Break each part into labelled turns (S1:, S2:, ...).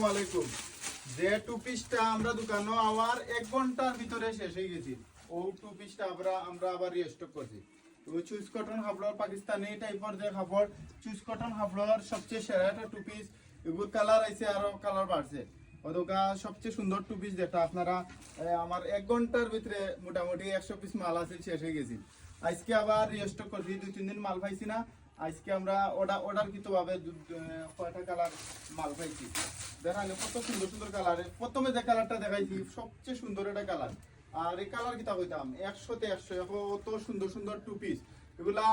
S1: ওয়ালাইকুম। যে টু পিসটা আমরা দোকানে আবার 1 ঘন্টার ভিতরে শেষ হয়ে গেছি, ও টু পিসটা আমরা আবার রিস্টক করছি। ওই চুজ কটন হাফলর পাকিস্তানি টাইপের যে কাপড়, চুজ কটন হাফলর সবচেয়ে সেরা একটা টু পিস। এগুলো কালার আইছে, আরো কালার বাড়ছে। ওদোকা সবচেয়ে সুন্দর টু পিস যেটা আপনারা আমার 1 ঘন্টার ভিতরে মোটামুটি 100 পিস মাল আছে, শেষ হয়ে গেছি। আজকে আবার রিস্টক করছি, 2-3 দিন মাল পাইছি না। আজকে আমরা অর্ডার কিতো ভাবে কয়টা কালার মাল পাইছি দেখালে কত সুন্দর সুন্দর কালার। প্রথমে যে কালারটা দেখাইছি সবচেয়ে সুন্দর একটা কালার। আর এই কালার কিতা কইতাম 100তে 100, কত সুন্দর সুন্দর টু পিস। এগুলা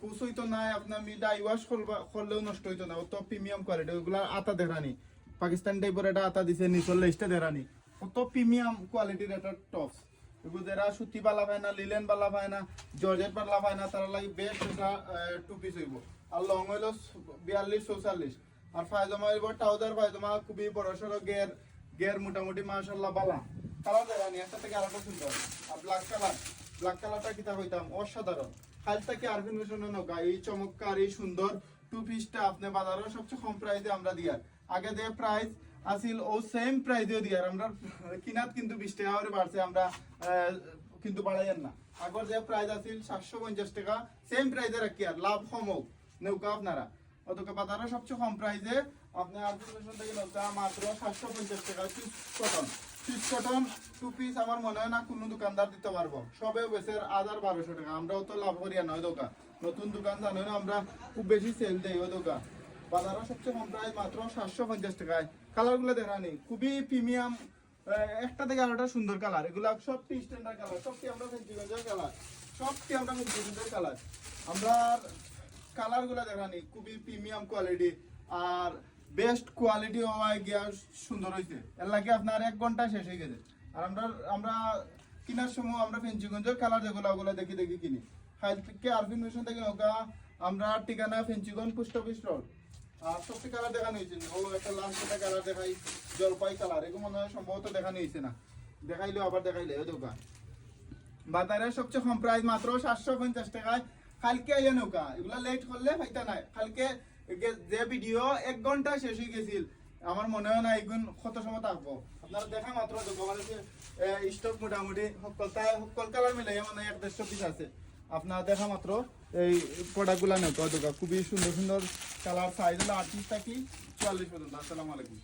S1: কুচ হইতো না, আপনার ডাই ওয়াশ করলেও নষ্ট হইতো না, অত প্রিমিয়াম কোয়ালিটি। ওগুলা আতা দেখানি পাকিস্তান টাইপের একটা আতা দিছে, নিচল লেসটা দেখানি কত প্রিমিয়াম কোয়ালিটির একটা টপস। এগুলো যারা সুতি বালা পায় না, লিলেন বালা পায় না, জর্জেট বালা পায় না, তারা লাগে বেস্ট একটা টু পিস হইব। আর লং হইল 42-44। আর পায়জামা হইব ট্রাউজার পায়জামা, খুবই বড় সড়ো গের মোটামুটি মাশাআল্লাহ বালা। কালার দেখানি একটা থেকে আরেকটা সুন্দর। আর ব্ল্যাক কালারটা কিতা হইতাম অসাধারণ। খালটা কি আরফিন মিশনে নৌকা এই চমৎকার এই সুন্দর টু পিসটা আপনি বাজারে সবচেয়ে কম প্রাইসে আমরা দিয়ার। আগে যে প্রাইস আসিল ও সেম প্রাইসেও দিয়ার আমরা কিনাত, কিন্তু 20 টাকা করে বাড়ছে, আমরা কিন্তু বাড়াইয়েন না। আগর যে প্রাইস আসিল 750 টাকা, সেম প্রাইসে রাখি আর লাভ কম হোক নৌকা আপনারা। অতকে বাজারে সবচেয়ে কম প্রাইসে আপনি আরফিন মিশন থেকে নৌকা মাত্র 750 টাকা সুইচ কটন টু পিস। আমার মনে হয় না কোনো দোকানদার দিতে পারবো, সবে বেচের 1200 টাকা। আমরাও তো লাভ করিয়া নয় দোকান, নতুন দোকান জানো না, আমরা খুব বেশি সেল দেই ওই দোকান। বাজারে সবচেয়ে কম প্রাইস মাত্র 750 টাকায়। কালার গুলো দেখানি খুবই প্রিমিয়াম, একটা থেকে আরেকটা সুন্দর কালার। এগুলা সবটি স্ট্যান্ডার্ড কালার, সবটি আমরা ফেন্সিগঞ্জের কালার, সবটি আমরা ফেন্সিগঞ্জের কালার। আমরা কালার গুলা দেখানি খুবই প্রিমিয়াম কোয়ালিটি আর বেস্ট কোয়ালিটি হওয়ায় গিয়া সুন্দর হয়েছে। এর লাগে আপনার 1 ঘন্টা শেষ হয়ে গেছে। আর আমরা কেনার সময় আমরা ফেন্সিগঞ্জের কালার যেগুলো ওগুলো দেখি কিনি। হাইকে আরফিন মিশন থেকে নৌকা আমরা ঠিকানা ফেন্সিগঞ্জ পোস্ট অফিস রোড। আর সবটি কালার দেখানো হয়েছে, ও একটা লাল একটা কালার দেখাই, জলপাই কালার, এগুলো মনে হয় সম্ভবত দেখানো হয়েছে না, দেখাইলেও আবার দেখাইলে ওই দোকান। বাজারে সবচেয়ে কম প্রাইস মাত্র 750 টাকায়। কালকে আইয়া নৌকা এগুলা লেট করলে ফাইতা নাই। কালকে যে ভিডিও 1 ঘন্টা শেষ হয়ে গেছিল, আমার মনে হয় না এগুন কত সময় থাকবো। আপনারা দেখা মাত্র দোকানে স্টক মোটামুটি সকল কালার মিলে মানে 150 পিস আছে। আপনার দেখা মাত্র এই প্রোডাক্টগুলা নেই দোকান, খুবই সুন্দর সুন্দর কালার, সাইজ হলো 38 থেকে 44 পর্যন্ত। আসসালামু আলাইকুম।